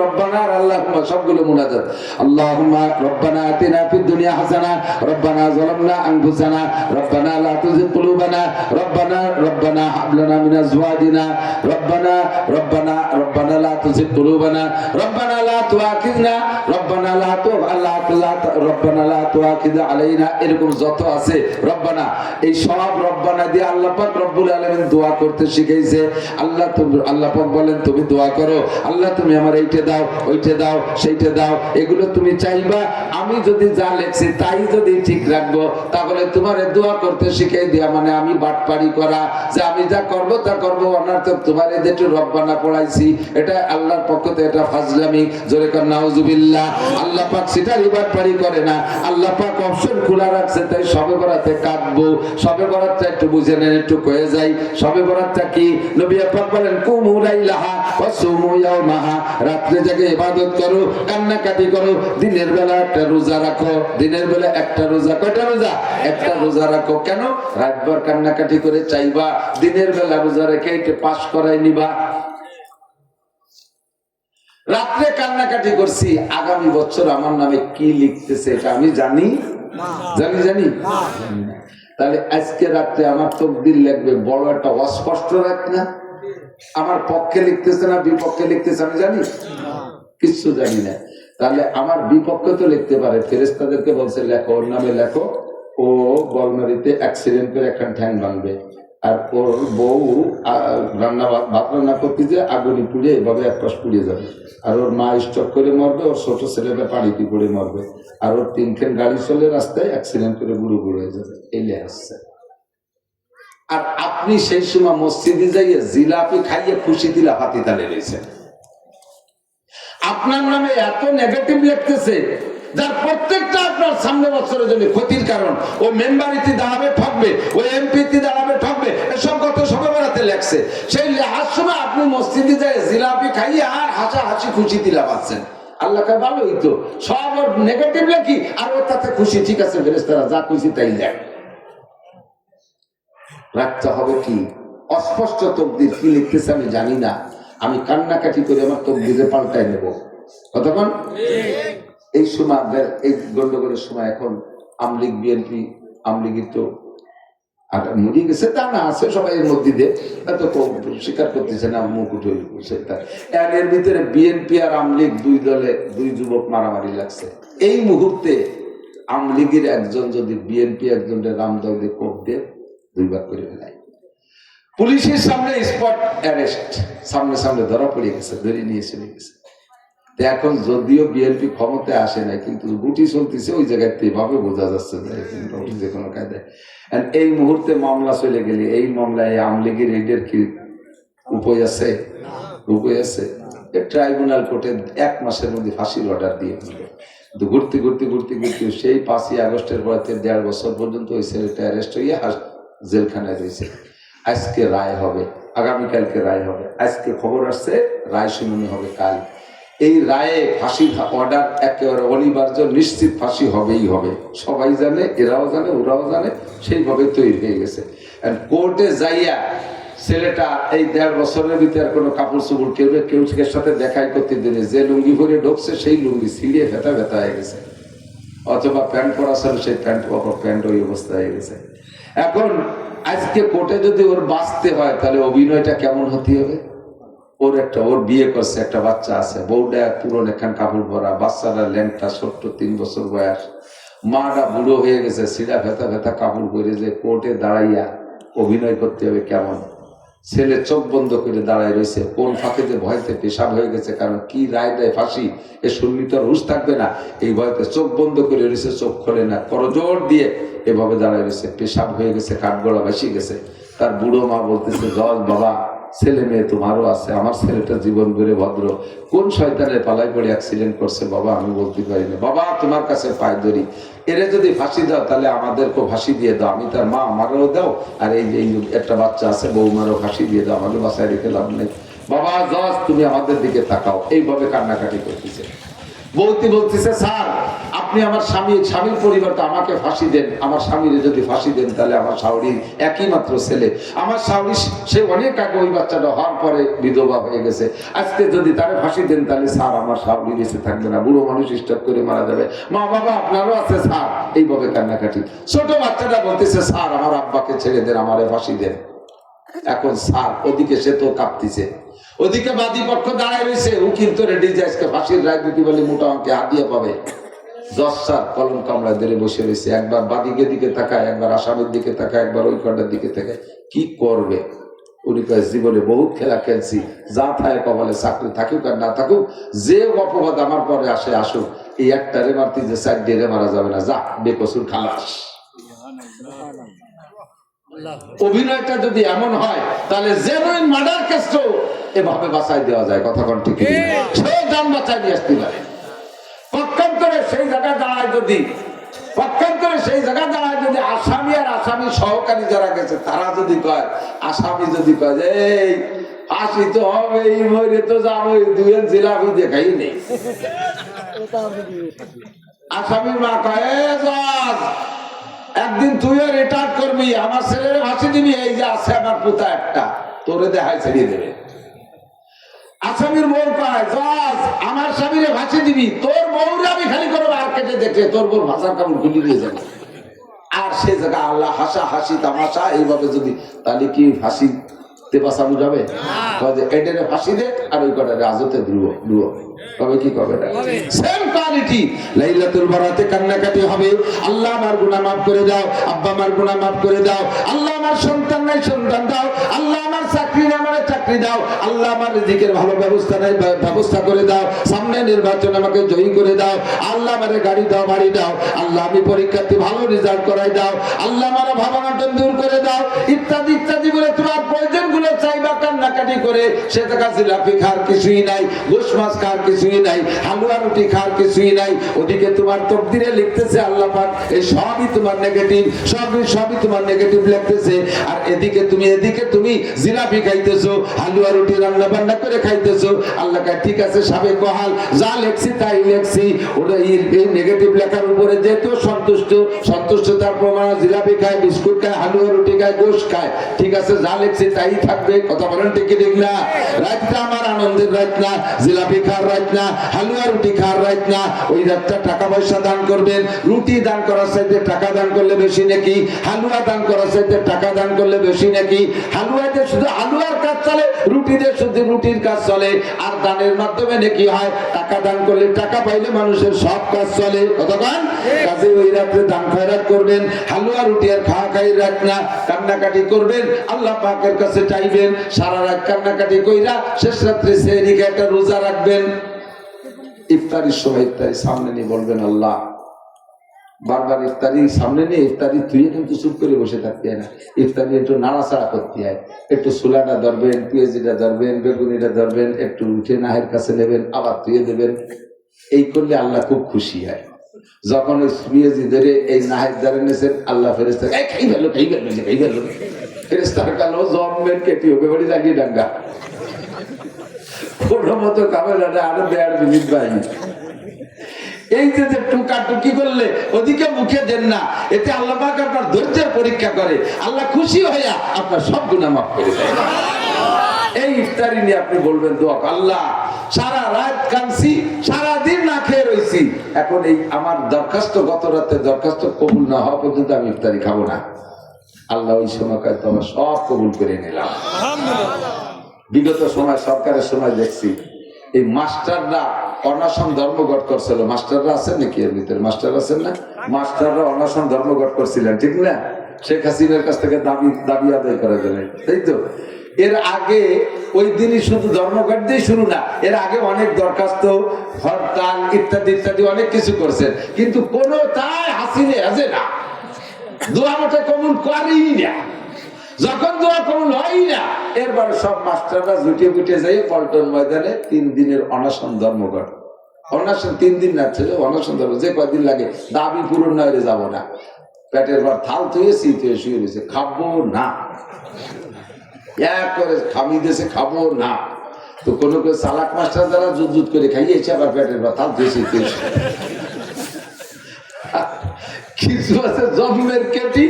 রব্বানা আর আল্লাহুম্মা সবগুলো মুনাজাত। আল্লাহুম্মা রব্বানা আতিনা ফিদ দুনিয়া হাসানা রব্বানা যালামনা আনফুসানা রব্বানা লা তুযিগ কুলুবানা রব্বানা হাব লানা মিন আজওয়াজিনা রব্বানা লা তুযিগ কুলুবানা রব্বানা লা তুআখিযনা রব্বানা লা তুআখিয আলাইনা। এরকম যত আছে রব্বানা, এই সব রব্বানা দিয়ে আল্লাহ পাক রব্বুল আলামিন দোয়া করতে শিখাইছে। আল্লাহ পাক বলেন তুমি দোয়া করো, আল্লাহ তুমি আমার এইটা দাও, ওইটা দাও, সেইটা দাও, এগুলো তুমি চাইবা। আমি যদি যা লেখছি তাই যদি ঠিক রাখবো, তাহলে তোমার দোয়া করতে শিখাই দেয়া মানে আমি বাটপারি করা, যে আমি যা করব তা করবো অনার্থক। তোমার যেটু রব্বানা পড়াইছি এটা আল্লাহর পক্ষ থেকে এটা ফাজলামি, জোরে কর নাউজুবিল্লাহ। আল্লাহ পাক সেটার বাটপারি করে না, আল্লাহ পাক অপশন খোলা রাখছে। তাই সবে বরাতে কাঁদবো, সবে বরাতটা একটু বুঝে নেন, একটু কয়ে যাই। সবে বরাতটা কি? নবী পাক বলেন কুমু লাইলাহা ওয়া সুমু ইয়াওমাহা, রাত্রে জেগে ইবাদত করো, কান্নাকাটি করো, দিনের বেলা একটা রোজা রাখো। দিনের বেলা একটা রোজা, কয়টা রোজা? একটা রোজা রাখো। কেন? রাতভর কান্নাকাটি করে চাইবা, দিনের বেলা রোজা রেখে এটা পাস করাই নিবা। রাত্রে কান্নাকাটি করছি, আগামী বছর আমার নামে কি লিখতেছে এটা আমি জানি জানি। তাহলে আজকে রাত্রে আমার তকদির লিখবে, বড় একটা অস্পষ্ট রাত না? আমার পক্ষে লিখতেছে না বিপক্ষে লিখতেছে আমি জানি? কিচ্ছু জানি না। তাহলে আমার বিপক্ষে তো লিখতে পারে। ফেরেশতাদেরকে বলছে লেখো, ওর নামে লেখো, ও বলমারিতে অ্যাক্সিডেন্ট করে একটা ঠ্যাং ভাঙবে, আর ওর বউ ভাত রান্না করতে যে আগুনি পুড়ে এভাবে এক পাশ পুড়িয়ে যাবে, আর ওর মা স্ট্রোক করে মরবে, ওর ছোট ছেলেটা পানিতে পড়ে মরবে, আর ওর 3 গাড়ি চলে রাস্তায় অ্যাক্সিডেন্ট করে বুড়ো হয়ে যাবে। এই লে আসছে। আর আপনি সেই সময় মসজিদে যাইয়ে জিলাপি খাইয়ে খুশি দিলা হাতি তালে রয়েছেন। আপনার নামে এত নেগেটিভ লিখতেছে, যার প্রত্যেকটা আপনার সামনে বছরের জন্য ক্ষতির কারণ। ও মেম্বারিতে দাঁড়াবে ঠকবে, ও এমপিতে দাঁড়াবে ঠকবে, এসব কত সবে বেড়াতে লেখছে। সেই লেখার সময় আপনি মসজিদে যায় জিলাপি খাইয়ে আর হাসি খুশি দিলা পাচ্ছেন। আল্লাহকে ভালোই তো, সব ওর নেগেটিভ লেখি আর ওর তাতে খুশি। ঠিক আছে, ফেরেশতারা যা খুশি তাই লেখ। রাখতে হবে কি? অস্পষ্ট তকদির কি লিখতেছে আমি জানি না, আমি কান্নাকাটি করে আমার তকদিরে পাল্টাই নেব। কতক্ষণ? এই সময় এই গন্ডগোলের সময় এখন আমলিগ বিএনপি, আমলিগের তো আর মরিয়ে গেছে তা না, আছে সবাই এর মধ্যে দিয়ে, এত স্বীকার করতেছে না, মুখ উঠে এর ভিতরে বিএনপি আর আমলিগ দুই দলে দুই যুবক মারামারি লাগছে। এই মুহূর্তে আমলিগের একজন যদি বিএনপি একজনের রামদৌদে কোপ দিয়ে 2 ভাগ করে ফেলায়। পুলিশের সামনে স্পট অ্যারেস্ট, সামনে ধরা পড়ে গেছে, ধরে নিয়ে চলে গেছে। এখন যদিও বিএনপি ক্ষমতায় আসে নাই, কিন্তু গুটি চলতেছে ওই জায়গায়, এভাবে বোঝা যাচ্ছে যে কোনো কায়দায়। এই মুহূর্তে মামলা চলে গেলে, এই মামলায় আমলিগের এইডের কি উপায় আছে? ট্রাইব্যুনাল কোর্টে 1 মাসের মধ্যে ফাঁসির অর্ডার দিয়ে দিল। ঘুরতে সেই 5ই আগস্টের পর 1.5 বছর পর্যন্ত ওই ছেলেটা অ্যারেস্ট হয়ে জেলখানায় রয়েছে। আজকে রায় হবে, আগামীকালকে রায় হবে। আজকে খবর আসছে রায় শুনানি হবে কাল। এই রায়ে ফাঁসির অর্ডার একেবারে অনিবার্য, নিশ্চিত ফাঁসি হবেই হবে। সবাই জানে, এরাও জানে, ওরাও জানে, সেইভাবে তৈরি হয়ে গেছে। কোর্টে যাইয়া ছেলেটা এই 1.5 বছরের ভিতরে কোনো কাপড় চোপড় কেউ সাথে দেখাই করতে দিনে, যে লুঙ্গি পরে ঢুকছে সেই লুঙ্গি ছিঁড়িয়ে ফেটা হয়ে গেছে, অথবা প্যান্ট পরা ছিল সেই প্যান্ট ওই অবস্থা হয়ে গেছে। এখন আজকে কোর্টে যদি ওর বাঁচতে হয়, তাহলে অভিনয়টা কেমন হতে হবে? ওর বিয়ে করছে, একটা বাচ্চা আছে, বউটা পুরনো একখান কাপড় পরা, বাচ্চারা ল্যাংটা ছোট্ট 3 বছর বয়স, মাটা বুড়ো হয়ে গেছে, সিধা ভেতা কাপড় পরে যে কোর্টে দাঁড়াইয়া অভিনয় করতে হবে কেমন? ছেলে চোখ বন্ধ করে দাঁড়ায় রয়েছে, কোন ফাঁকেতে ভয়তে পেশাব হয়ে গেছে, কারণ কি রায় দেয় ফাঁসি এ শুনলি তো হুঁশ থাকবে না, এই ভয়তে চোখ বন্ধ করে রয়েছে, চোখ খোলে না, করজোর দিয়ে এভাবে দাঁড়ায় রয়েছে, পেশাব হয়ে গেছে, কাঠগড়া ভাসি গেছে। তার বুড়ো মা বলতেছে, জজ বাবা, ছেলে মেয়ে তোমারও আছে, আমার ছেলেটা জীবন ভরে ভদ্র, কোন শয়তানের পালায় পড়ে অ্যাক্সিডেন্ট করছে বাবা আমি বলতে পারি না, বাবা তোমার কাছে পায়ে ধরি, এরে যদি ফাঁসি দাও তাহলে আমাদেরকেও ফাঁসি দিয়ে দাও, আমি তার মা, আমারও দাও, আর এই যে একটা বাচ্চা আছে বৌমারও ফাঁসি দিয়ে দাও, আমাকে বাসায় রেখে লাভ নেই, বাবা জজ তুমি আমাদের দিকে তাকাও। এইভাবে কান্নাকাটি করতেছে। বলতেছে স্যার আপনি আমার স্বামীর পরিবার তো আমাকে ফাঁসি দেন, আমার স্বামীরে যদি ফাঁসি দেন তাহলে আমার শাওরির একই মাত্র ছেলে, আমার শাওরি সে অনেক আগে ওই বাচ্চাটা হওয়ার পরে বিধবা হয়ে গেছে, আজকে যদি তারে ফাঁসি দেন তাহলে স্যার আমার শাওরি বেঁচে থাকবে না, বুড়ো মানুষ স্টপ করে মারা যাবে, মা বাবা আপনারও আছে স্যার, এইভাবে কান্নাকাটি। ছোট বাচ্চাটা বলতেছে স্যার আমার আব্বাকে ছেড়ে দেন, আমারে ফাঁসি দেন। এখন স্যার ওদিকে সে তো কাঁপতেছে, ওদিকে বাদী পক্ষ দাঁড়ায় রয়েছে, উকিল তো রেডি যে আজকে ফাঁসির রায় দিতে বলে মোটা অঙ্কে হাতিয়ে পাবে। জজ স্যার কলম কামড়ায় ধরে বসে রয়েছে, একবার বাদীকের দিকে তাকায়, একবার আসামির দিকে তাকায়, একবার ওই কন্ডার দিকে তাকায়, কি করবে? উনি কয় জীবনে বহুত খেলা খেলছি, যা থাকে কপালে চাকরি থাকুক আর না থাকুক, যে অপবাদ আমার পরে আসে আসুক, এই একটা রে মারতে যে সাইড দিয়ে মারা যাবে না, যা বেকসুর খালাস। অভিনয়টা যদি এমন হয় তাহলে জেনুইন মার্ডার কেসও এভাবে বাঁচাই দেওয়া যায়, কথা কোন ঠিক সে জান বাঁচাই নিয়ে আসতে পারে। পক্ষান্তরে সেই জায়গায় দাঁড়ায় যদি আসামি আর আসামি সহকারী যারা গেছে তারা যদি কয়, আসামি যদি কয় যে এই ফাঁসি তো হবে, মরে তো যাবো, দুয়ের জিলাপি দেখাই নেই, আসামির মা কয় জজ একদিন তুইও রিটায়ার করবি, আমার ছেলের ফাঁসি দিবি, এই যে আছে আমার পুতা একটা, তোরে দেখায় ছেড়িয়ে দেবে। আসামির বউ কয় জজ আমার স্বামীরে ফাঁসি দিবি, তোর বউরে আমি খালি করবো আর কেটে দেখে তোর বউর ভাষার কাপড় খুলে দিয়ে যাবে। আর সে জায়গা আল্লাহ হাসা হাসি তামাশা এইভাবে যদি, তাহলে কি ফাঁসি তেপাশা বুঝাবে? এটারে ফাঁসি দে আর ওই কটারে আজতে ধুয়ো কবে কি কবে না, সেম কোয়ালিটি। লাইলাতুল বারাতে কান্নাকাটি হবে, আল্লাহ আমার গুনাহ মাফ করে দাও, আব্বা আমার গুনাহ মাফ করে দাও, আল্লাহ আমার সন্তান নাই সন্তান দাও, আল্লাহ আমার চাকরি নাই আমার চাকরি দাও, আল্লাহ আমার রিজিকের ভালো ব্যবস্থা নাই ব্যবস্থা করে দাও, সামনে নির্বাচন আমাকে জয়ী করে দাও, আল্লাহ আমারে গাড়ি দাও বাড়ি দাও, আল্লাহ আমি পরীক্ষাতে ভালো রেজাল্ট করাই দাও, আল্লাহ আমার ভাবনাটা দূর করে দাও, ইত্যাদি ইত্যাদি বলে তোমার প্রয়োজনগুলো চাইবা কান্নাকাটি করে। সে টাকা জিলাপি খাওয়ার কিছুই নাই, গোশ মাছ খাওয়ার কিছুই নাই, হালুয়া রুটি খাওয়ার কিছুই নাই। ওদিকে তোমার তকদিরে লিখতেছে আল্লাহ পাক এই সবই তোমার নেগেটিভ, সবই তোমার নেগেটিভ লিখতেছে। আর এদিকে তুমি জিলাপি খাইতেছো, হালুয়া রুটি রান্না বান্না করে খাইতেছো। আল্লাহ কয় ঠিক আছে সাবেক বহাল, যা লেখছি তাই লেখছি। ওটা এই নেগেটিভ লেখার উপরে যেহেতু সন্তুষ্টতার প্রমাণ, জিলাপি খায়, বিস্কুট খায়, হালুয়া রুটি খায়, গোশ খায়, ঠিক আছে যা লেখছি তাই থাকবে। কথা বলেন ঠিক ঠিক না? রাতটা আমার আনন্দের রাত না, জিলাপি খাওয়ার রাত না, হালুয়া রুটি খাওয়ার রাত না। ওই রাতটা টাকা পয়সা দান করবেন, রুটি দান করার চাইতে টাকা দান করলে বেশি নাকি, হালুয়া দান করার চাইতে টাকা দান করলে বেশি নাকি। হালুয়াতে শুধু হালুয়ার কাজ চলে, রুটিতে শুধু রুটির কাজ চলে। আর দানের মাধ্যমে নাকি হয়, টাকা দান করলে টাকা পাইলে মানুষের সব কাজ চলে। কতক্ষণ কাজে ওই রাত্রে দান খয়রাত করবেন, হালুয়া রুটি আর খাওয়া খাই রাত না, কান্নাকাটি করবেন, আল্লাহ পাকের কাছে চাইবেন, সারা রাত কান্নাকাটি কইরা শেষ রাত্রে সেহরিকে একটা রোজা রাখবেন। ইফতারির সময় ইফতারি সামনে নিয়ে বলবেন আল্লাহ, বারবার ইফতারি সামনে নিয়ে ইফতারি তুই কিন্তু চুপ করে বসে থাকতে হয় না, ইফতারি একটু নাড়াচাড়া করতে হয়, একটু সুলাটা ধরবেন, পেঁয়াজিটা ধরবেন, বেগুনিটা ধরবেন, একটু উঠে নাহের কাছে নেবেন, আবার তুই দেবেন। এই করলে আল্লাহ খুব খুশি হয়। যখন ওই পেঁয়াজি ধরে এই নাহের দ্বারা নেছেন, আল্লাহ ফেরেস্তা খাই গেল ফেরেস্তার কালো জমের কেটি হবে বলে লাগিয়ে ডাঙ্গা কোনো মতো কামেরাটা আরো 1.5 মিনিট বাইনি। এই যে টুকাটুকি করলে ওদিকে মুখে দেন না, এতে আল্লাহ পাক আপনার ধৈর্যের পরীক্ষা করে, আল্লাহ খুশি হইয়া আপনার সব গুনাহ মাফ করে দেয়। এই ইফতারি নিয়ে আপনি বলবেন দোয়া, আল্লাহ সারা রাত কাঁদছি, সারাদিন না খেয়ে রয়েছি, এখন এই আমার দরখাস্ত, গত রাতে দরখাস্ত কবুল না হওয়া পর্যন্ত আমি ইফতারি খাবো না। আল্লাহ ওই সময় তোমার সব কবুল করে নিলাম। বিগত সময় সরকারের সময় দেখছি এই মাস্টাররা অনশন ধর্মঘট করছিল। মাস্টাররা আছেন নাকি এর ভিতরে? মাস্টার আছেন না? মাস্টাররা অনশন ধর্মঘট করছিলেন, ঠিক না? শেখ হাসিনার কাছ থেকে দাবি আদায় করা গেল, তাই তো? এর আগে ওই দিনই শুধু ধর্মঘট দিয়ে শুরু না, এর আগে অনেক দরখাস্ত, হরতাল ইত্যাদি ইত্যাদি অনেক কিছু করছেন, কিন্তু কোনো তাই হাসিনে আছে না, দোয়া মতো কবুল করেই না। যখন দোয়া কবুল হয় না, এরপরে সব মাস্টাররা জুটিয়ে বুটিয়ে যাই পল্টন ময়দানে 3 দিনের অনশন ধর্মঘট। অনশন 3 দিন না ছিল, অনশন ধর্ম যে কয়দিন লাগে, দাবি পূরণ নয় যাবো না, পেটের পর থাল থুয়ে শুয়ে রয়েছে, খাবো না, এক করে খামি দিয়েছে, খাবো না। তো কোনো চালাক মাস্টার দ্বারা জুত করে খাইয়েছে, আবার পেটের পর থাল থুয়ে কিছু আছে জন্মের কেটি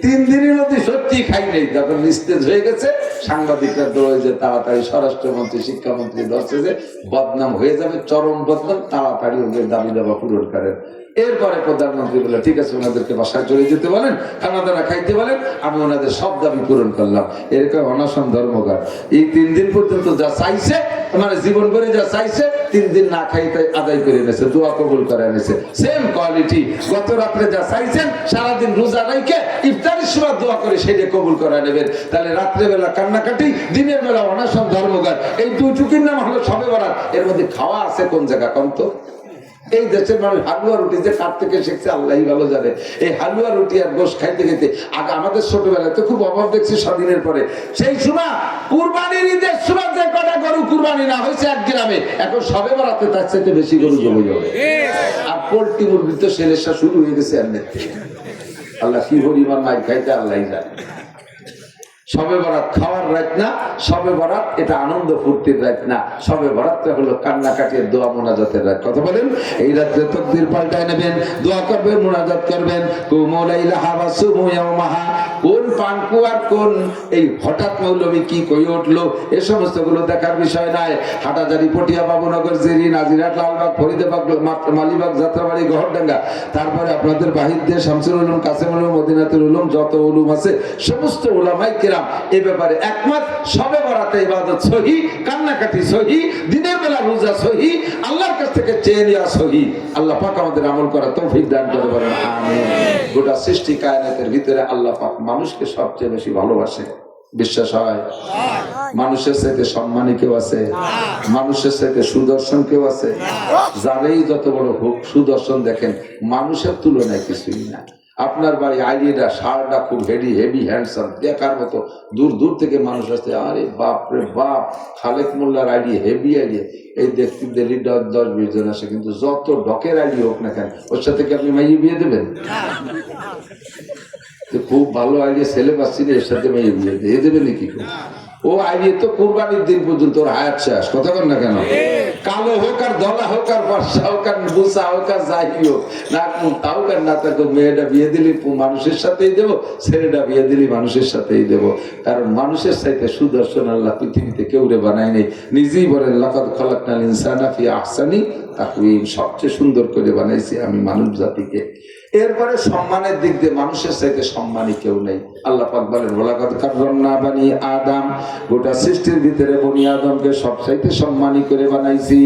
3 দিনের মধ্যে সত্যি খাই নেই, যখন নিস্তেজ হয়ে গেছে সাংবাদিকরা দৌড়ে যে তাড়াতাড়ি স্বরাষ্ট্রমন্ত্রী শিক্ষামন্ত্রী ধরছে যে বদনাম হয়ে যাবে, চরম বদনাম, তাড়াতাড়ি ওদের দাবি দাবা পূরণ করেন। এরপরে প্রধানমন্ত্রী বলে ঠিক আছে ওনাদেরকে বাসায় চলে যেতে বলেন, খানা দানা খাইতে বলেন, আমি ওনাদের সব দাবি পূরণ করলাম। এরকম অনশন ধর্মঘট এই 3 দিন পর্যন্ত যা চাইছে, মানে জীবন করে যা চাইছে 3 দিন না খাইতে আদায় করে এনেছে, দোয়া কবুল করে এনেছে। সেম কোয়ালিটি গত রাত্রে যা চাইছেন সারাদিন রোজা রাইখে ইফতারের সময় দোয়া করে সেটা কবুল করে নেবেন। তাহলে রাত্রেবেলা কান্নাকাটি, দিনের বেলা অনশন ধর্মঘট, এই দুইটুকির নাম হলো শবে বরাত। এর মধ্যে খাওয়া আছে কোন জায়গা কম তো? এই দেশের মানুষ হালুয়া রুটি যে কার থেকে শিখছে আল্লাহই ভালো জানে। এই হালুয়া রুটি আর গোশ খাইতে খেতে আগে আমাদের ছোটবেলায় তো খুব অভাব দেখছি স্বাধীনের পরে। সেই সময় কুরবানির ঈদের সময় যে কটা গরু কুরবানি না হয়েছে 1 গ্রামে, এখন সবে বরাতে তার চাইতে বেশি গরু জমে যাবে। আর পোল্ট্রি মুরগি তো সেরেসা শুরু হয়ে গেছে এমনি। আল্লাহ কি পরিমাণ মাই খাইতে আল্লাহই জানে। শবে বরাত খাওয়ার রাত না, শবে বরাত এটা আনন্দ ফুর্তির রাত না, শবে বরাতটা হলো কান্নাকাটির দোয়া মোনাজাতের রাত। কথা বলেন, এই রাত্রে তাকবীর পাল্টায় নেবেন, দোয়া করবেন, মোনাজাত করবেন। কুমু লাইলাহা ওয়া সুমু ইয়াওমাহা, কোন পানকু আর কোন এই হঠাৎ মৌলবী কি কই উঠলো এ সমস্ত গুলো দেখার বিষয় নাই। হাটাজারি, পটিয়া, বাবুনগর, জিরি, নাজিরহাট, লালবাগ, ফরিদাবাগ, মালিবাগ, যাত্রাবাড়ি, গহরডাঙ্গা, তারপরে আপনাদের বাহির দিয়ে শামসুল উলুম, কাসেম উলুম, মদিনাতুল উলুম, যত উলুম আছে সমস্ত উলামায়ে কেরাম এ ব্যাপারে একমত। শবে বরাতে ইবাদত সহি, কান্নাকাটি সহি, দিনের বেলা রোজা সহি, আল্লাহর কাছ থেকে চেয়ে নেওয়া সহি। আল্লাহ পাক আমাদের আমল করার তৌফিক দান করে বলেন আমিন। গোটা সৃষ্টি কায়নাতের ভিতরে আল্লাহ পাক মানুষকে সবচেয়ে বেশি ভালোবাসে। বিশ্বাস হয়? মানুষের চাইতে সম্মানী কেউ আছে? মানুষের চাইতে সুদর্শন কেউ আছে? যারাই যত বড় হোক সুদর্শন দেখেন মানুষের তুলনায় কিছুই না। আপনার বাড়ি আইডিয়াটা সারটা খুব হেভি হ্যান্ডসাম, দেখার মতো, দূর দূর থেকে মানুষ আসছে, আরে বাপ রে বাপ খালেক মোল্লার আইডিয়া হেভি আইডিয়া, এই দেখতে দিল্লি 10-20 জন আসে, কিন্তু যত ডকের আইডিয়া হোক না কেন ওর সাথে কি আপনি মাইয়ে বিয়ে দেবেন? খুব ভালো আইডিয়া ছেলে পাচ্ছি না, এর সাথে মাইয়ে বিয়ে দিয়ে দেবেন নাকি? ও আইডিয়া তো কুরবানির দিন পর্যন্ত ওর হায়াত শেষ। কথা বল না কেন? কালো হোক আর দলা হোক আর বর্ষা হোক আর বুসা হোক আর যাই হোক না তাও কার না থাকো, মেয়েটা বিয়ে দিলি মানুষের সাথেই দেবো, ছেলেটা বিয়ে দিলি মানুষের সাথেই দেবো। কারণ মানুষের চাইতে সুদর্শন আল্লাহ পৃথিবীতে কেউ রে বানায় নেই। নিজেই বলেন লাকাদ খালাকনাল ইনসানা ফি আহসানি তাকওয়িম, সবচেয়ে সুন্দর করে বানাইছি আমি মানব জাতিকে। এরপরে সম্মানের দিক দিয়ে মানুষের চাইতে সম্মানী কেউ নেই। আল্লাহ পাক বলেন ওয়ালাকাদ কাররামনা বানি আদম, গোটা সৃষ্টির ভিতরে বনি আদমকে সবচাইতে সম্মানী করে বানাইছি।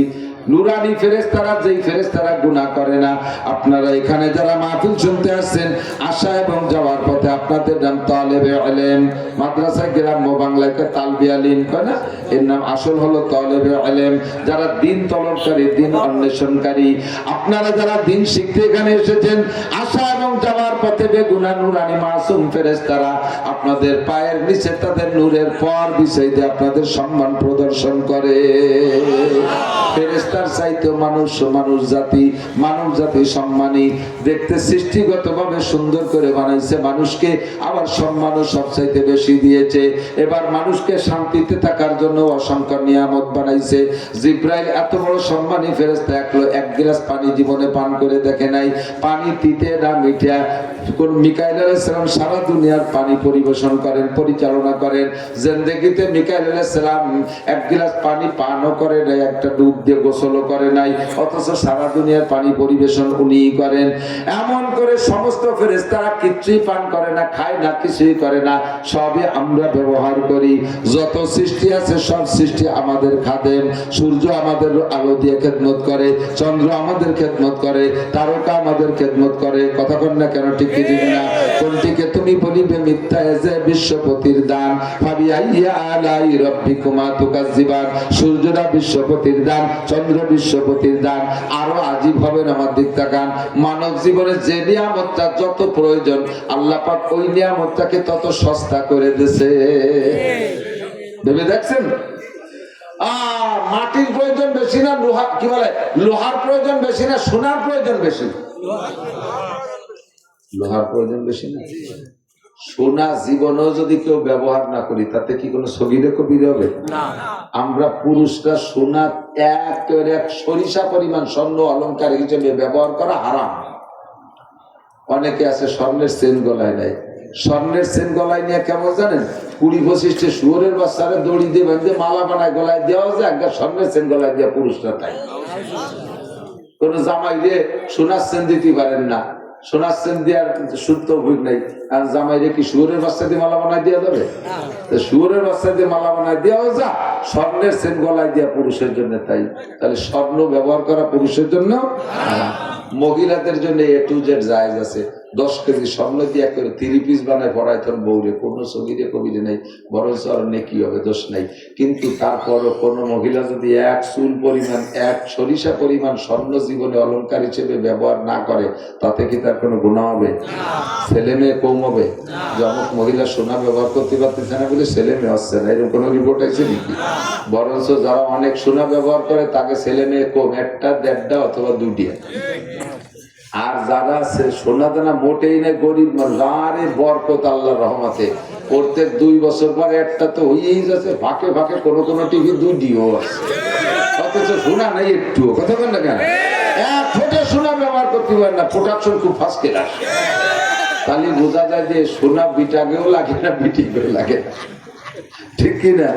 নুরানি ফেরেশতারা, যেই ফেরেশতারা গুনাহ করে না। আপনারা এখানে যারা মাহফিল শুনতে আসছেন, আসা এবং যাওয়ার পথে আপনাদের নাম তালেবে ইলম, মাদ্রাসায় গ্রাম্য বাংলায় তালবিয়া ইলম কয় না, এর নাম আসল হলো তালেবে ইলম, যারা দিন তলবকারী, দিন অন্বেষণকারী। আপনারা যারা দিন শিখতে এখানে এসেছেন, আসা এবং যাওয়ার পথে বেগুনাহ নুরানি মাসুম ফেরেশতারা আপনাদের পায়ের নিচে তাদের নূরের পর বিছাই দিয়ে আপনাদের সম্মান প্রদর্শন করে। ফেরেশতার চাইতে মানব জাতি সম্মানী। দেখতে সৃষ্টিগতভাবে সুন্দর করে বানাইছে মানুষকে, আবার সম্মানও সবচাইতে বেশি দিয়েছে। এবার মানুষকে শান্তিতে থাকার জন্য অসংখ্য নিয়ামত বানাইছে। জিব্রাইল এত বড় সম্মানী ফেরেশতা, এক গ্লাস পানি জীবনে পান করে দেখে নাই। পানি তিতে না মিঠা। কোন মিকাইল আলাইহিস সালাম সারা দুনিয়ার পানি পরিবেশন করেন, পরিচালনা করেন। জিন্দেগিতে মিকাইল আলাইহিস সালাম এক গ্লাস পানি পানও করে নাই, একটা ডুব দিয়ে গোসলও করে নাই, অথচ সারা দুনিয়ার পানি পরিবেশন উনিই করেন। এমন করে সমস্ত ফেরেশতারা কিছুই পান করে না, খায় না, কিছুই করে না, সবই আমরা ব্যবহার করি। যত সৃষ্টি আছে সব সৃষ্টি আমাদের খাদেম। সূর্য আমাদের আলো দিয়ে খেদমত করে, চন্দ্র আমাদের খেদমত করে, তারকা আমাদের খেদমত করে। কথা কন না কেন? ঠিক কি ঠিক না? কোনটিকে তুমি বলিবে মিথ্যা, এজে বিশ্বপতির দান, ভাবি আইয়া আলাই রাব্বিকুমা তুকাজ্জিবান। সূর্যটা বিশ্বপতির দান, চন্দ্র বিশ্বপতির দান। আরো আজীব হবেন আমার দিক তাকান। মানব জীবনে যে নিয়ামতটা যত প্রয়োজন, আল্লাহ পাক ওই নিয়ামতটাকে তত সস্তা করে দিয়েছে। ভেবে দেখছেন? মাটির প্রয়োজন বেশি না লোহার প্রয়োজন বেশি না সোনার প্রয়োজন বেশি? লোহার প্রয়োজন বেশি না? সোনা জীবনেও যদি কেউ ব্যবহার না করি তাতে কি কোনো সগীরে কবির হবে? আমরা পুরুষরা সোনা এক সরিষা পরিমাণ স্বর্ণ অলংকার হিসেবে ব্যবহার করা হারাম। অনেকে আছে স্বর্ণের চেন গলায় নাই, স্বর্ণের চেন গলায় নিয়ে কেমন জানেন, 20-25টা শুয়োরের বাচ্চারা দড়ি দিয়ে বাঁধে মালা বানায় গলায় দেওয়া যায়, একটা স্বর্ণের চেন গলায় দেওয়া পুরুষরা তাই। কোন জামাই রে সোনার চেন দিতে পারেন না, সোনার চেন দেওয়ার শুদ্ধ ভুল নাই, আর জামাই রে কি শুয়োরের বাচ্চা দিয়ে মালা বানায় দেওয়া যাবে? শুয়োরের বাচ্চা দিয়ে মালা বানায় দেওয়া যা, স্বর্ণের চেন গলায় দেওয়া পুরুষের জন্য তাই। তাহলে স্বর্ণ ব্যবহার করা পুরুষের জন্য, মহিলাদের জন্য A to Z জায়েজ আছে। 10 কেজি স্বর্ণ দিয়ে করে 3 পিস বানায় পড়ায় তোর বউরে, কোনো সগিরে কবিরে নেই, বরঞ্চ আর নেকি হবে, দোষ নাই। কিন্তু তারপরও কোনো মহিলা যদি 1 চুল পরিমাণ, 1 সরিষা পরিমাণ স্বর্ণ জীবনে অলংকার হিসেবে ব্যবহার না করে, তাতে কি তার কোনো গুনাহ হবে? ছেলে মেয়ে কম হবে? যে অমুক মহিলা সোনা ব্যবহার করতে পারতেছে না বলে ছেলে মেয়ে হচ্ছে না, এরকম কোনো রিপোর্ট আছে নাকি? বরঞ্চ যারা অনেক সোনা ব্যবহার করে তাকে ছেলে মেয়ে কম, 1টা 1.5টা অথবা 2টা। আর যারা সোনা দানা মোটেই না, গরিব আরে বরকত আল্লাহর রহমতে প্রত্যেক 2 বছর পর একটা তো হয়েই যাচ্ছে, ফাঁকে ফাঁকে কোনো কোনো টিভি 2ডিও আছে, অথচ সোনা নেই একটু। কথা বল না কেন? 1 ফোঁটা সোনা ব্যবহার করতে পারে না, প্রোডাকশন খুব ফার্স্ট ক্লাস। তাহলে বোঝা যায় যে সোনা বিটাকেও লাগে না, বিটিকেও লাগে না, ঠিক কিনা?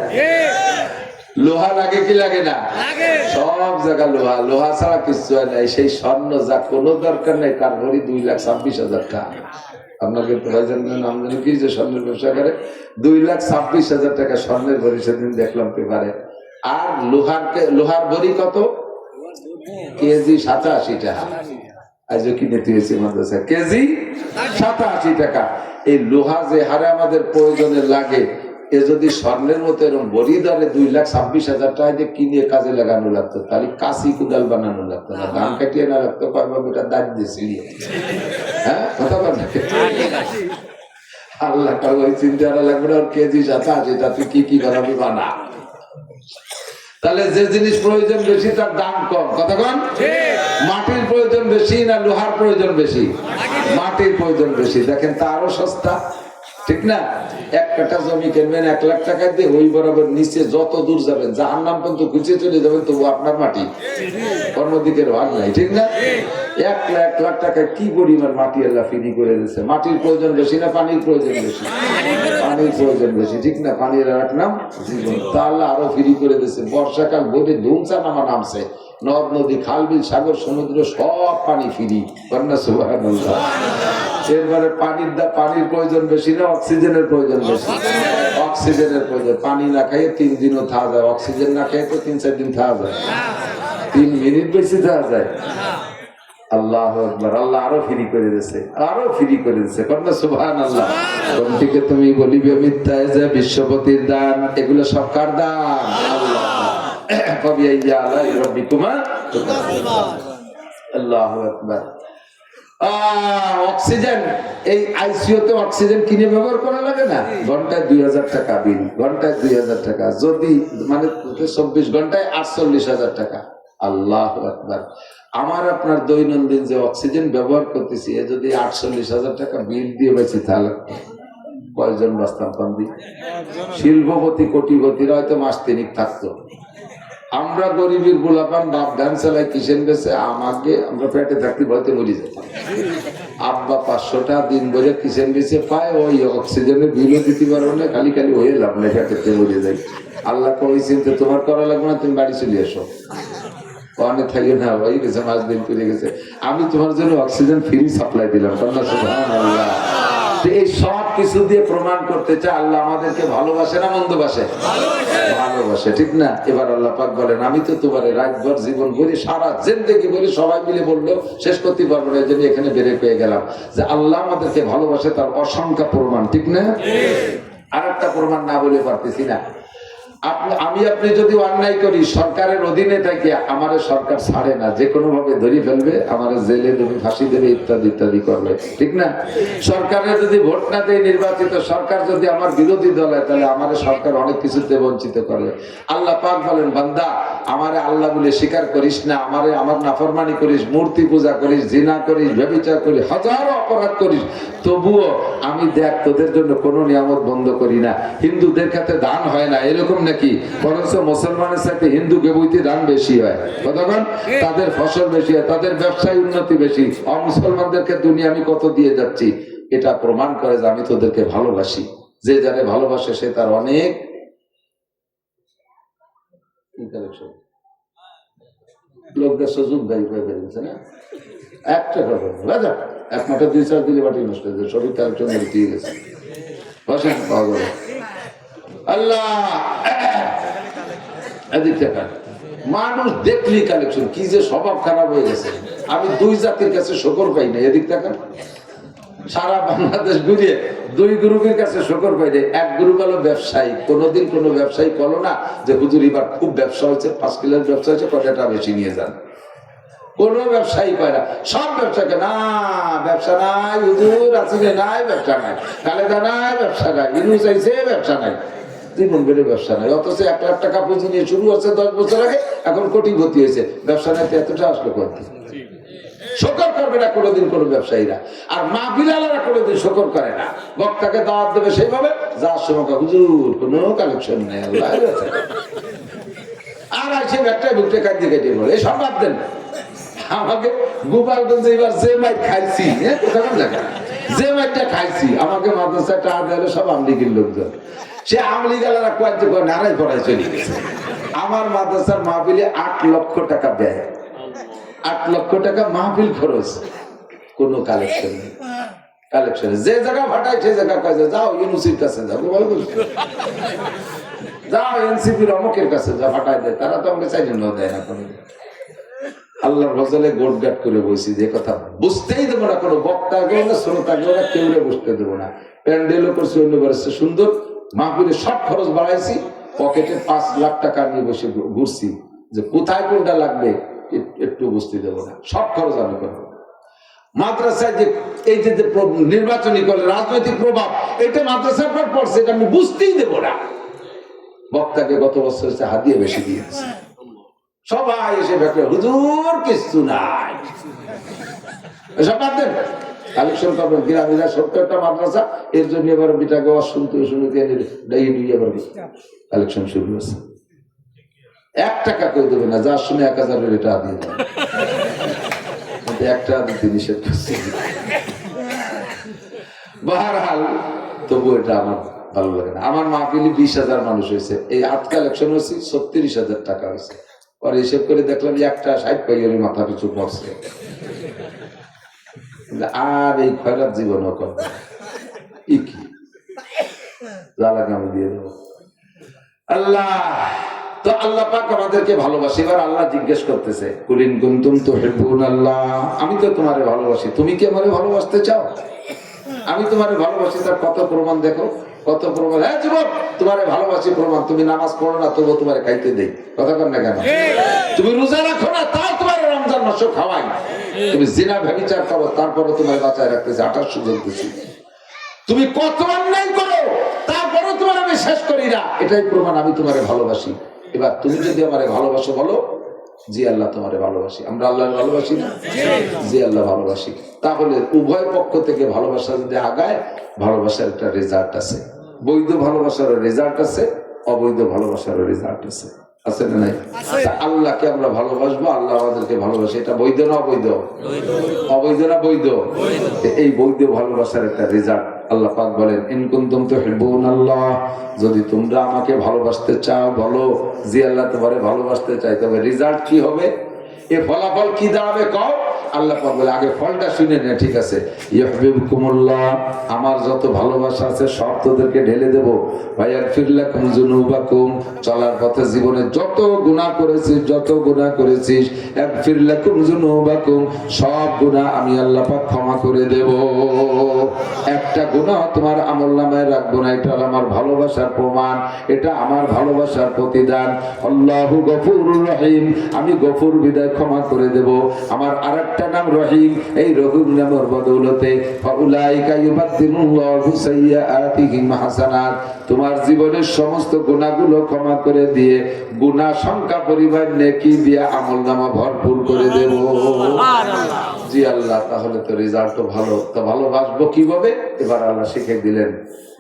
লোহা লাগে কি লাগে না? সব জায়গা লোহা, লোহা ছাড়া কিছু হয় না। সেই স্বর্ণ যা কোনো দরকার নেই, তার ভরি 2,26,000 টাকা। আপনাকে নাম জানি কি যে স্বর্ণের ব্যবসা করে, 2,26,000 টাকা স্বর্ণের ভরি সেদিন দেখলাম পেপারে। আর লোহার ভরি কত? কেজি 87 টাকা। আজ কিনে দিয়েছি মাদ্রাসা, কেজি 87 টাকা। এই লোহা যে হারে আমাদের প্রয়োজনে লাগে, এ যদি স্বর্ণের মতো এরকম বড়ি দরে 2,26,000 টাকা দিয়ে কিনে কাজে লাগানো লাগতো, তাহলে কাশি কুদাল বানানো লাগতো না, ধান কাটিয়ে না লাগতো, কয়েকবার এটা দাঁত দিয়েছিল। হ্যাঁ, কথা বল। আল্লাহ ওই চিন্তা লাগবে না, ওর কেজি 87 টা তুই কি বানাবি বানা। তাহলে যে জিনিস প্রয়োজন বেশি তার দাম কম। কথা বল। মাটির প্রয়োজন বেশি না লোহার প্রয়োজন বেশি? মাটির প্রয়োজন বেশি। দেখেন তা আরো সস্তা, ঠিক না? 1 কাঠা জমি কিনবেন 1 লাখ টাকা দিয়ে, ওই বরাবর নিচে যত দূর যাবেন, জাহান্নাম পর্যন্ত খুঁজে চলে যাবেন, তবু আপনার মাটি, অন্যদিকের ভাগ নাই, ঠিক না? 1 লাখ টাকা কি পরিমাণ মাটি আল্লাহ ফ্রি করে দিয়েছে। মাটির প্রয়োজন বেশি না পানির প্রয়োজন বেশি? পানির প্রয়োজন বেশি, ঠিক না? পানির আর এক নাম জীবন। তা আল্লাহ আরো ফ্রি করে দিয়েছে। বর্ষাকাল ভোরে ধুমসা নামা নামছে, নদ নদী খাল বিল সাগর সমুদ্র সব পানি ফ্রি। কন্যা সুবহানাল্লাহ। এরপরে পানির প্রয়োজন বেশি না অক্সিজেনের প্রয়োজন বেশি? অক্সিজেনের প্রয়োজন। পানি না খাইয়ে 3 দিনও থাকা যায়, অক্সিজেন না খাইয়ে তো 3-4 দিন থাকা যায়, 3 মিনিট বেশি থাকা যায়। আল্লাহু আকবার। আল্লাহ আরো ফ্রি করে দিয়েছে, আরো ফ্রি করে দিয়েছে। কন্যা সুবহানাল্লাহ। কোন থেকে তুমি বলিবে মিথ্যায় যে বিশ্বপতির দান, এগুলো সব কার দান? আল্লাহ। ফাবিআইয়ি আলাই রাব্বিকুমা তুকাজ্জিবান। আল্লাহু আকবার। অক্সিজেন, এই আইসিইউতে অক্সিজেন কিনে ব্যবহার করা লাগে না? ঘন্টায় 2,000 টাকা বিল, ঘন্টায় 2,000 টাকা, যদি মানে 24 ঘন্টায় 48,000 টাকা। আল্লাহু আকবার। আমার আপনার দৈনন্দিন যে অক্সিজেন ব্যবহার করতেছি, এ যদি 48,000 টাকা বিল দিয়ে বেশি, তাহলে কয়জন বাঁচতাম? পান্দি শিল্পপতি কোটিপতিরা হয়তো মাস 3 থাকতো। আমরা গরিবের গোলাপান বাপ ধান চালাই কিসেন বেছে, আমাকে আমরা পেটে থাকতে বলতে মরি যেতাম। আব্বা 500 টাকা দিন ভরে কিসেন বেছে পায়, ওই অক্সিজেনের বিলও দিতে পারো না, খালি হয়ে লাভ না, পেটে মরে যাই। আল্লাহ কইছেন যে তোমার করা লাগবে না, তুমি বাড়ি চলে এসো। অনেক থাকি না হয়ে গেছে, 5 দিন করে গেছে, আমি তোমার জন্য অক্সিজেন ফ্রি সাপ্লাই দিলাম। সুবহানাল্লাহ। এই সব কিছু দিয়ে প্রমাণ করতে চাই আল্লাহ আমাদেরকে ভালোবাসে না মন্দবাসে? ভালোবাসে, ঠিক না? এবার আল্লাহ পাক বলেন, আমি তো তোমার রাতভর জীবন ভরে সারা জিন্দেগি ভরে সবাই মিলে বললো শেষ করতে পারবো না, এই জন্য এখানে বেড়ে পেয়ে গেলাম যে আল্লাহ আমাদেরকে ভালোবাসে, তার অসংখ্য প্রমাণ, ঠিক না? আর একটা প্রমাণ না বলে পারতেছি না। আপনি যদি অন্যায় করি, সরকারের অধীনে থাকি, আমারে সরকার ছাড়ে না, যে কোনো ভাবে ধরে ফেলবে, আমারে জেলে দেবে, ফাঁসি দেবে, ইত্যাদি ইত্যাদি করবে, ঠিক না? সরকারের যদি ভোট না দেয়, নির্বাচিত সরকার যদি আমার বিরোধী দল হয়, তাহলে আমারে সরকার অনেক কিছুতে বঞ্চিত করবে। আল্লাহ পাক বলেন, বান্দা আমারে আল্লাহ বলে স্বীকার করিস না, আমার নাফরমানি করিস, মূর্তি পূজা করিস, জিনা করিস, ব্যভিচার করিস, হাজারো অপরাধ করিস, তবুও আমি দেখ তোদের জন্য কোনো নিয়ামত বন্ধ করি না। হিন্দুদের কাছে দান হয় না এরকম নাকি? বরঞ্চ মুসলমানের সাথে হিন্দু গেবুইতে দান বেশি হয়। কতক্ষণ তাদের ফসল বেশি হয়, তাদের ব্যবসায় উন্নতি বেশি। মুসলমানদেরকে দুনিয়া আমি কত দিয়ে যাচ্ছি, এটা প্রমাণ করে যে আমি তোদেরকে ভালোবাসি। যে যারে ভালোবাসে সে তার অনেক লোকদের সুযোগ ব্যয় করে ফেলছে না। একটা খবর রাজা এক মাঠে 2-4 দিলে বাটি নষ্ট হয়েছে, সবই তার জন্য দিয়ে গেছে। বসেন পাওয়া যাবে আল্লাহ এদিক থেকে মানুষ দেখলি কালেকশন কি যে স্বভাব খারাপ হয়ে গেছে। আমি 2 জাতির কাছে শকর পাই না। এদিক থেকে সারা বাংলাদেশ ঘুরিয়ে 2 গ্রুপের কাছে শকর পাই না। এক গ্রুপ হলো ব্যবসায়ী। কোনোদিন কোনো ব্যবসায়ী বলো না যে হুজুর এবার খুব ব্যবসা হয়েছে, 5 কিলোর ব্যবসা হয়েছে, কয়টা বেশি নিয়ে যান। কোন ব্যবসায়ী পায় না। সব ব্যবসাকে না ব্যবসা নাই, হুজুর আসিলে নাই ব্যবসা নাই, খালেদা নাই ব্যবসা নাই, ইনু চাইছে ব্যবসা নাই, জীবন বেড়ে ব্যবসা নাই। অথচ 1 লাখ টাকা পুঁজি নিয়ে শুরু হচ্ছে 10 বছর আগে, এখন কোটিপতি হয়েছে। ব্যবসা নাই এতটা আসলো করতে শকর করবে না কোনোদিন কোনো ব্যবসায়ীরা। আর মাহফিলারা কোনোদিন শকর করে না। বক্তাকে দাওয়াত দেবে সেইভাবে যার সময় হুজুর কোনো কালেকশন নেই আল্লাহ আর আসে একটাই বুকটে কাটিয়ে কাটিয়ে বলে এই সব বাদ দেন। আমাকে গোপালগঞ্জে এবার যে মাইট খাইছি, যে মাইটটা খাইছি, আমাকে মাদ্রাসা টাকা দেওয়া সব আমলিগের লোকজন। সে আমলিগালারা কয়েকজন নারাই পড়ায় চলে গেছে। আমার মাদ্রাসার মাহফিলে 8 লক্ষ টাকা ব্যয়, 8 লক্ষ টাকা মাহফিল খরচ, কোনো কালেকশন নেই। কালেকশন যে জায়গা ফাটায় সেই জায়গা কাজে যাও, ইউনুসির কাছে যাও, যাও এনসিপির অমুকের কাছে যা ফাটায় দেয়, তারা তো আমাকে চাই জন্য দেয় না। কোনো আল্লাহর ফজলে গোটগাট করে বসি, যে কথা বুঝতেই দেবো না, কোনো বক্তা গেল না, শ্রোতা গেল না, কেউ বুঝতে দেবো না। প্যান্ডেলও করছি অন্য বেরোচ্ছে সুন্দর, মাহফিলে সব খরচ বাড়াইছি, পকেটে 5 লাখ টাকা নিয়ে বসে ঘুরছি, যে কোথায় কোনটা লাগবে একটু বুঝতে দেবো না, সব খরচ আমি করবো। মাদ্রাসায় যে এই যে নির্বাচনী করলে রাজনৈতিক প্রভাব, এটা মাদ্রাসার পর পড়ছে, এটা আমি বুঝতেই দেবো না। বক্তাকে গত বছর হাদিয়া বেশি দিয়েছে, সবাই এসে দেখলে হুজুর কিছু নাই, এসব বাদ দেন। কালেকশন করবেন গ্রামীরা 70টা মাদ্রাসা, এর জন্য এবার বিটাকে শুনতে শুনতে এবার কালেকশন শুরু হয়েছে। 1 টাকা করে দেবে না, যার শুনে 1000 টাকা দিয়ে দেবে, 1 টাকা দিতে নিষেধ করছে। বাহারহাল তবু এটা আমার ভালো লাগে না। আমার মাহফিলে 20,000 মানুষ হয়েছে, এই 8 কালেকশন হয়েছে 36,000 টাকা হয়েছে। পরে হিসেব করে দেখলাম একটা 60 পাইয়ের মাথা পিছু পড়ছে। আর এই খয়রাত জীবনও করবে কি আমি দিয়ে দেবো। আল্লাহ তো আল্লাহ পাক আমাদেরকে ভালোবাসে। এবার আল্লাহ জিজ্ঞেস করতেছে, কুলিন কুনতুম তুহিব্বুনাল্লাহ, আমি তো তোমারে ভালোবাসি, তুমি কি আমারে ভালোবাসতে চাও? আমি তোমারে ভালোবাসি, তার কত প্রমাণ দেখো, কত প্রমাণ। হ্যাঁ যুবক, তোমারে ভালোবাসি প্রমাণ, তুমি নামাজ পড়ো না তবুও তোমারে খাইতে দেই, কথা কর না কেন? তুমি রোজা রাখো না তাও তোমার রমজান মাসও খাওয়াই, তুমি জিনা ব্যভিচার করো তারপরে তোমার বাঁচায় রাখতেছি, 28 জ্বলতেছি, তুমি কত অন্যায় করো তারপরও তোমার আমি শেষ করি না, এটাই প্রমাণ আমি তোমারে ভালোবাসি। এবার তুমি যদি আমারে ভালোবাসো বলো, জি আল্লাহ তোমারে ভালোবাসি। আমরা আল্লাহর ভালোবাসি না? জি আল্লাহ ভালোবাসি। তাহলে উভয় পক্ষ থেকে ভালোবাসা যদি আগায়, ভালোবাসার একটা রেজাল্ট আছে। বৈধ ভালোবাসারও রেজাল্ট আছে, অবৈধ ভালোবাসারও রেজাল্ট আছে, আছে না নাই? আল্লাহকে আমরা ভালোবাসবো, আল্লাহ আমাদেরকে ভালোবাসে, এটা বৈধ না অবৈধ? অবৈধ না বৈধ? এই বৈধ ভালোবাসার একটা রেজাল্ট আল্লাহ পাক বলেন, ইন কুনতুম তুহিব্বুনাল্লাহ, যদি তোমরা আমাকে ভালোবাসতে চাও বলো জি আল্লাহ তোমারে ভালোবাসতে চাই, তবে রেজাল্ট কি হবে, এ ফলাফল কি দাঁড়াবে কও? আল্লাহ পাক বলে আগে ফলটা শুনে নে, ঠিক আছে? ইউহিব্বুকুমুল্লাহ, আমার যত ভালোবাসা আছে সব তোদেরকে ঢেলে দেব। ওয়ায়াগফির লাকুম যুনুবাকুম, চলার পথে জীবনে যত গুনাহ করেছিস, যত গুনাহ করেছিস, ইয়াগফির লাকুম যুনুবাকুম, সব গুনাহ আমি আল্লাহ পাক ক্ষমা করে দেব। একটা গুনাহ তোমার আমলনামায় রাখবো না, এটা আমার ভালোবাসার প্রমাণ, এটা আমার ভালোবাসার প্রতিদান। আল্লাহু গফুরুর রহিম, আমি গফুর বিদায় ক্ষমা করে দেব। আমার আরেকটা আরেকটা নাম রহিম। এই রহিম নামের বদৌলতে ফাউলাইকা ইউবাদদিলুল্লাহু সাইয়্যাতিহিম হাসানাত, তোমার জীবনের সমস্ত গুনাহগুলো ক্ষমা করে দিয়ে গুনাহ সংখ্যা পরিমাণ নেকি দিয়ে আমলনামা ভরপুর করে দেব। জি আল্লাহ, তাহলে তো রেজাল্টও ভালো। তা ভালোবাসবো কিভাবে? এবার আল্লাহ শিখিয়ে দিলেন।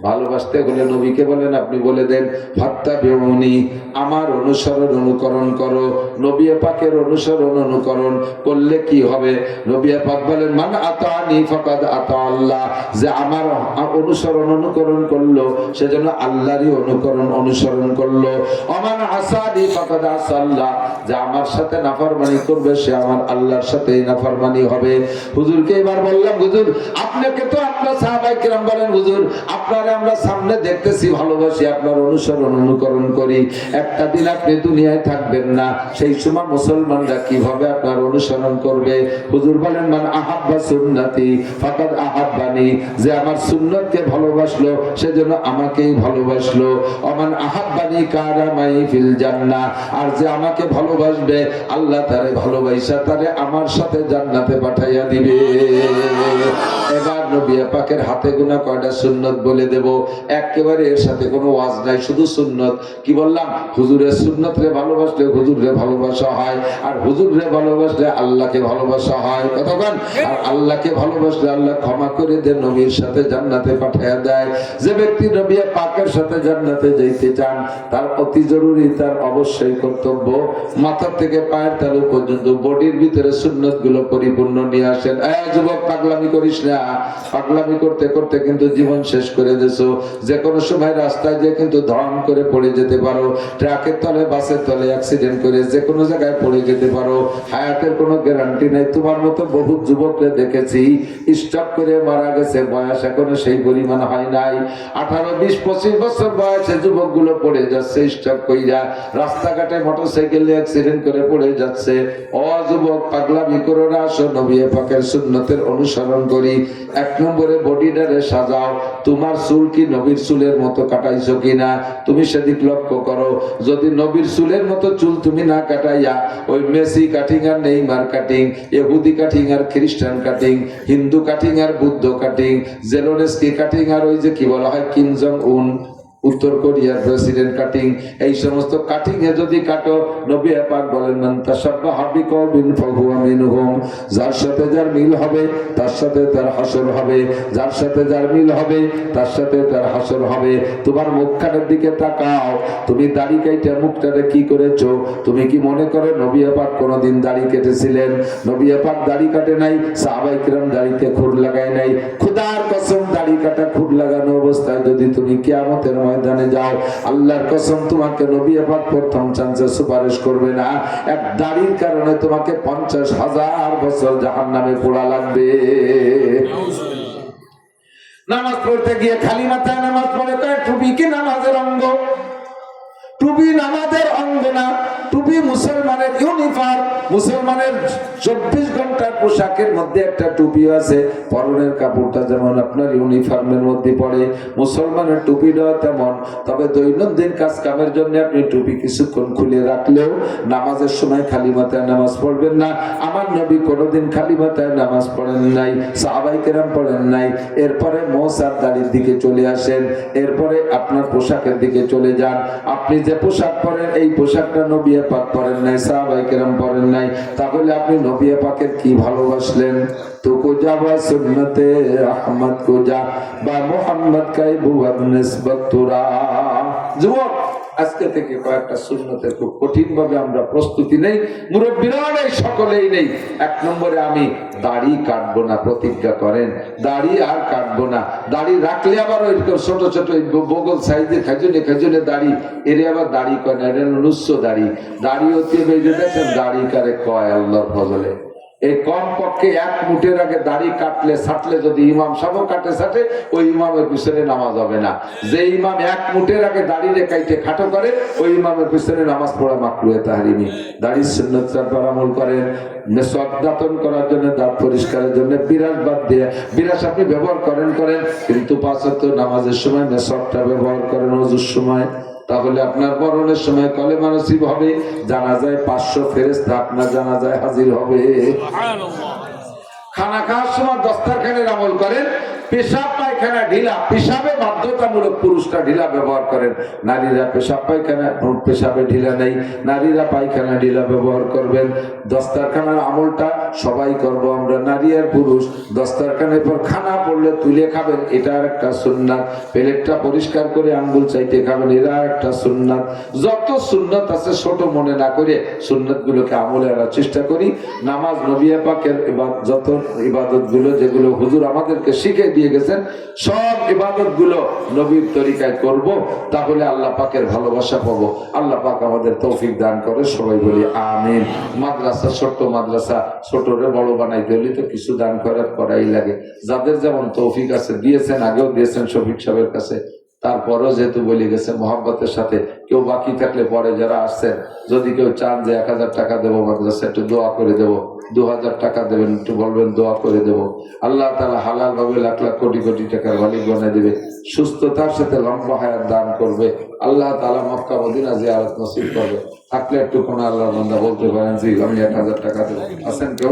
ভালোবাসতে হলে নবীকে বলেন, আপনি বলে দেন ফাত্তাবিউনি, আমার অনুসরণ অনুকরণ করো। নবী পাকের অনুসরণ অনুকরণ করলে কি হবে? নবী পাক বলেন মান আতানি ফাকাদ আতা আল্লাহ, যে আমার অনুসরণ অনুকরণ করলো সেজন্য আল্লাহরই অনুসরণ করলো। অমান আসানি ফাকাদ আসাল্লাহ, যে আমার সাথে নাফরমানি করবে সে আমার আল্লাহর সাথেই নাফরমানি হবে। হুজুরকে এবার বললাম, হুজুর আপনাকে তো আপনার সাহাবায়ে কেরাম বলেন, হুজুর আপনারে আমরা সামনে দেখতেছি, ভালোবাসি, আপনার অনুসরণ অনুকরণ করি। একটা দিন আপনি দুনিয়ায় থাকবেন না, সেই সময় মুসলমানরা কিভাবে আপনার অনুসরণ করবে? হুজুর বলেন মান আহাব্বা সুন্নতি ফাকাদ আহাব্বানি, যে আমার সুন্নতকে ভালোবাসলো সেজন্য আমাকেই ভালোবাসলো। ওমান আহাব্বানি কানা মাই ফিল জান্নাহ, আর যে আমাকে ভালোবাসবে আল্লাহ তারে ভালোবাসা তারে আমার সাথে জান্নাতে পাঠাইয়া দিবে। এবার নবী পাকের হাতে গোনা কয়টা সুন্নত বলে দেব, একেবারে এর সাথে কোনো ওয়াজ নাই, শুধু সুন্নত। কি বললাম? হুজুরের সুন্নত রে ভালোবাসলে হুজুরে ভালোবাসা হয়, আর হুজুরে ভালোবাসলে আল্লাহকে ভালোবাসা হয়। কতক্ষণ? আর আল্লাহকে ভালোবাসলে আল্লাহ ক্ষমা করে দেন, নবীর সাথে জান্নাতে পাঠিয়ে দেয়। যে ব্যক্তি নবী পাকের সাথে জান্নাতে যাইতে চান তার অতি জরুরি, তার অবশ্যই কর্তব্য মাথা থেকে পায়ের তালু পর্যন্ত বডির ভিতরে সুন্নত গুলো পরিপূর্ণ নিয়ে আসেন। যুবক পাগলামি করিস না, পাগলামি করতে করতে কিন্তু জীবন শেষ করে দিছো। যে কোনো সময় রাস্তায় যে কিন্তু ধম করে পড়ে যেতে পারো, ট্রাকের তলে বাসের তলে অ্যাক্সিডেন্ট করে যে কোনো জায়গায় পড়ে যেতে পারো। হায়াতের কোনো গ্যারান্টি নেই। তোমার মতো বহু যুবককে দেখেছি স্টক করে মারা গেছে, বয়স এখনো সেই পরিমাণ হয় নাই। 18, 20, 25 বছর বয়সে যুবকগুলো পড়ে যাচ্ছে স্টক কইরা, রাস্তাঘাটে মোটরসাইকেল অ্যাক্সিডেন্ট করে পড়ে যাচ্ছে। ও যুবক পাগলামি করো না, আসো নবী পাকের সুন্নতের অনুসরণ করি। 1 নম্বরে বডিটারে সাজাও। তোমার চুল কি নবীর চুলের মতো কাটাইছো কিনা তুমি সেদিক লক্ষ্য করো। যদি নবীর চুলের মতো চুল তুমি না কাটাইয়া ওই মেসি কাটিং আর নেইমার কাটিং, ইহুদি কাটিং আর খ্রিস্টান কাটিং, হিন্দু কাটিং আর বুদ্ধ কাটিং, জেলোনেস্কি কাটিং আর ওই যে কি বলা হয় কিম জং উন উত্তর কোরিয়ার প্রেসিডেন্ট কাটিং, এই সমস্ত কাটিং এ যদি কাটো, নবী পাক বলেন মান তাশাব্বাহা বিকওমিন ফাহুয়া মিনহুম, যার সাথে যার মিল হবে তার সাথে তার হাসর হবে, যার সাথে যার মিল হবে তার সাথে তার হাসর হবে। তোমার মুখখানের দিকে তাকাও, তুমি দাড়ি কাইটা মুখটারে কি করেছো? তুমি কি মনে করো নবী পাক কোনোদিন দাড়ি কেটেছিলেন? নবী পাক দাড়ি কাটে নাই, সাহাবায়ে কিরাম দাড়িতে খুর লাগায় নাই। খোদার কসম, দাড়ি কাটা খুর লাগানো অবস্থায় যদি তুমি কিয়ামতের ময়দানে যাও, আল্লাহর কসম তোমাকে নবী পাক প্রথম চান্সে সুপারিশ করবে না। এক দাড়ির কারণে তোমাকে 50,000 বছর জাহান্নামে পোড়া লাগবে। নামাজ পড়তে গিয়ে খালি মাথায় নামাজ পড়ে তো টুপি কি নামাজের অঙ্গ? টুপি নামাজের অঙ্গ না, টুপি মুসলমানের ইউনিফর্ম। মুসলমানের 24 ঘন্টার পোশাকের মধ্যে একটা টুপি আছে। পরনের কাপড়টা যেমন আপনার ইউনিফর্মের মধ্যে পড়ে, মুসলমানের টুপিটাও তেমন। তবে দৈনন্দিন কাজ কামের জন্য আপনি টুপি কিছুক্ষণ খুলে রাখলেও নামাজের সময় খালি মাথায় নামাজ পড়বেন না। আমার নবী কোনোদিন খালি মাথায় নামাজ পড়েন নাই, সাহাবায়ে কেরাম পড়েন নাই। এরপরে মোসার দাড়ির দিকে চলে আসেন, এরপরে আপনার পোশাকের দিকে চলে যান। আপনি যে পোশাক পরেন এই পোশাকটা নবী পাক পরেন নাই, সাহাবায়ে কেরাম পরেন নাই, তাহলে আপনি নবী পাকের কি ভালোবাসলেন? তো কোজা বা সুন্নতে আহমদ কোজা বা মুহাম্মদ কাই বুয়াদ নিসবত তুরা। যুবক আজকে থেকে কয়েকটা সুন্নতের খুব কঠিন ভাবে আমরা প্রস্তুতি নেই, মুরব্বীরা নেই, সকলেই নেই। 1 নম্বরে আমি দাড়ি কাটবো না, প্রতিজ্ঞা করেন দাড়ি আর কাটবো না। দাড়ি রাখলে আবার ওই ছোট ছোট বগল সাইজে খাজুনে দাড়ি, এর আবার দাড়ি কয় না, এটা নুস্য দাড়ি। দাড়ি হতে বেজে দেখেন দাড়ি কারে কয় আল্লাহর ফজলে। এই কম পক্ষে 1 মুঠের আগে দাড়ি কাটলে ছাটলে যদি ইমাম সাহেব কাটে ছাটে, ওই ইমামের পিছনে নামাজ হবে না। যে ইমাম 1 মুঠের আগে দাড়ি কাইটে খাটো করে, ওই ইমামের পিছনে নামাজ পড়া মাকরুহে তাহরিমি। দাড়ির সুন্নাত পর আমল করেন। মেসওয়াক দাঁতন করার জন্য, দাঁত পরিষ্কারের জন্য বিরাস বাদ দিয়ে, বিরাস আপনি ব্যবহার করেন কিন্তু 5 ওয়াক্ত নামাজের সময় মেসওয়াকটা ব্যবহার করেন ওযুর সময়। তাহলে আপনার মরণের সময় কলেমা নসিব হবে, জানাজায় 500 ফেরেশতা আপনার জানাজায় হাজির হবে। সুবহানাল্লাহ। খানা খাওয়ার সময় দস্তারখানের আমল করেন, পেশাব পায়খানা ঢিলা, পেশাবে বাধ্যতামূলক পুরুষরা ঢিলা ব্যবহার করেন, নারীরা পেশাব পায়খানা পেশাবে ঢিলা নেই, নারীরা পায়খানা ঢিলা ব্যবহার করবেন। দস্তারখানার আমলটা সবাই করব আমরা, নারী আর পুরুষ। দস্তারখানের পর খানা পড়লে তুলে খাবেন, এটা আর একটা সুন্নাত। প্লেটটা পরিষ্কার করে আঙ্গুল চাইতে খাবেন, এটা একটা সুন্নাত। যত সুন্নাত আছে ছোট মনে না করে সুন্নাত গুলোকে আমলে আনার চেষ্টা করি। নামাজ নবী পাকের যত ইবাদত গুলো যেগুলো হুজুর আমাদেরকে শিখে দিয়ে গেছেন, সব ইবাদত গুলো নবীর তরিকায় করব, তাহলে আল্লাহ পাকের ভালোবাসা পাবো। আল্লাহ পাক আমাদের তৌফিক দান করে, সবাই বলি আমিন। মাদ্রাসা, ছোট্ট মাদ্রাসা, ছোটরে বড় বানাইতে হলে তো কিছু দান খয়রাত করাই লাগে। যাদের যেমন তৌফিক আছে, দিয়েছেন, আগেও দিয়েছেন শফিক সাহেবের কাছে, তারপরেও যেহেতু বলে গেছে মহব্বতের সাথে, কেউ বাকি থাকলে পরে যারা আসছেন, যদি কেউ চান যে 1000 টাকা দেবো মাদ্রাসা, একটু দোয়া করে দেবো, 2000 টাকা দেবেন, একটু বলবেন দোয়া করে দেবো। আল্লাহ তাআলা হালাল ভাবে লাখ লাখ কোটি কোটি টাকার মালিক বানিয়ে দেবে, সুস্থতার সাথে লম্বা হায়াত দান করবে। আল্লাহ তাআলা মক্কা মদিনা জিয়ারত নসিব করবে। থাকলে একটু কোন আল্লাহর বান্দা বলতে পারেন যে আমি 1000 টাকা দেবো। আছেন কেউ?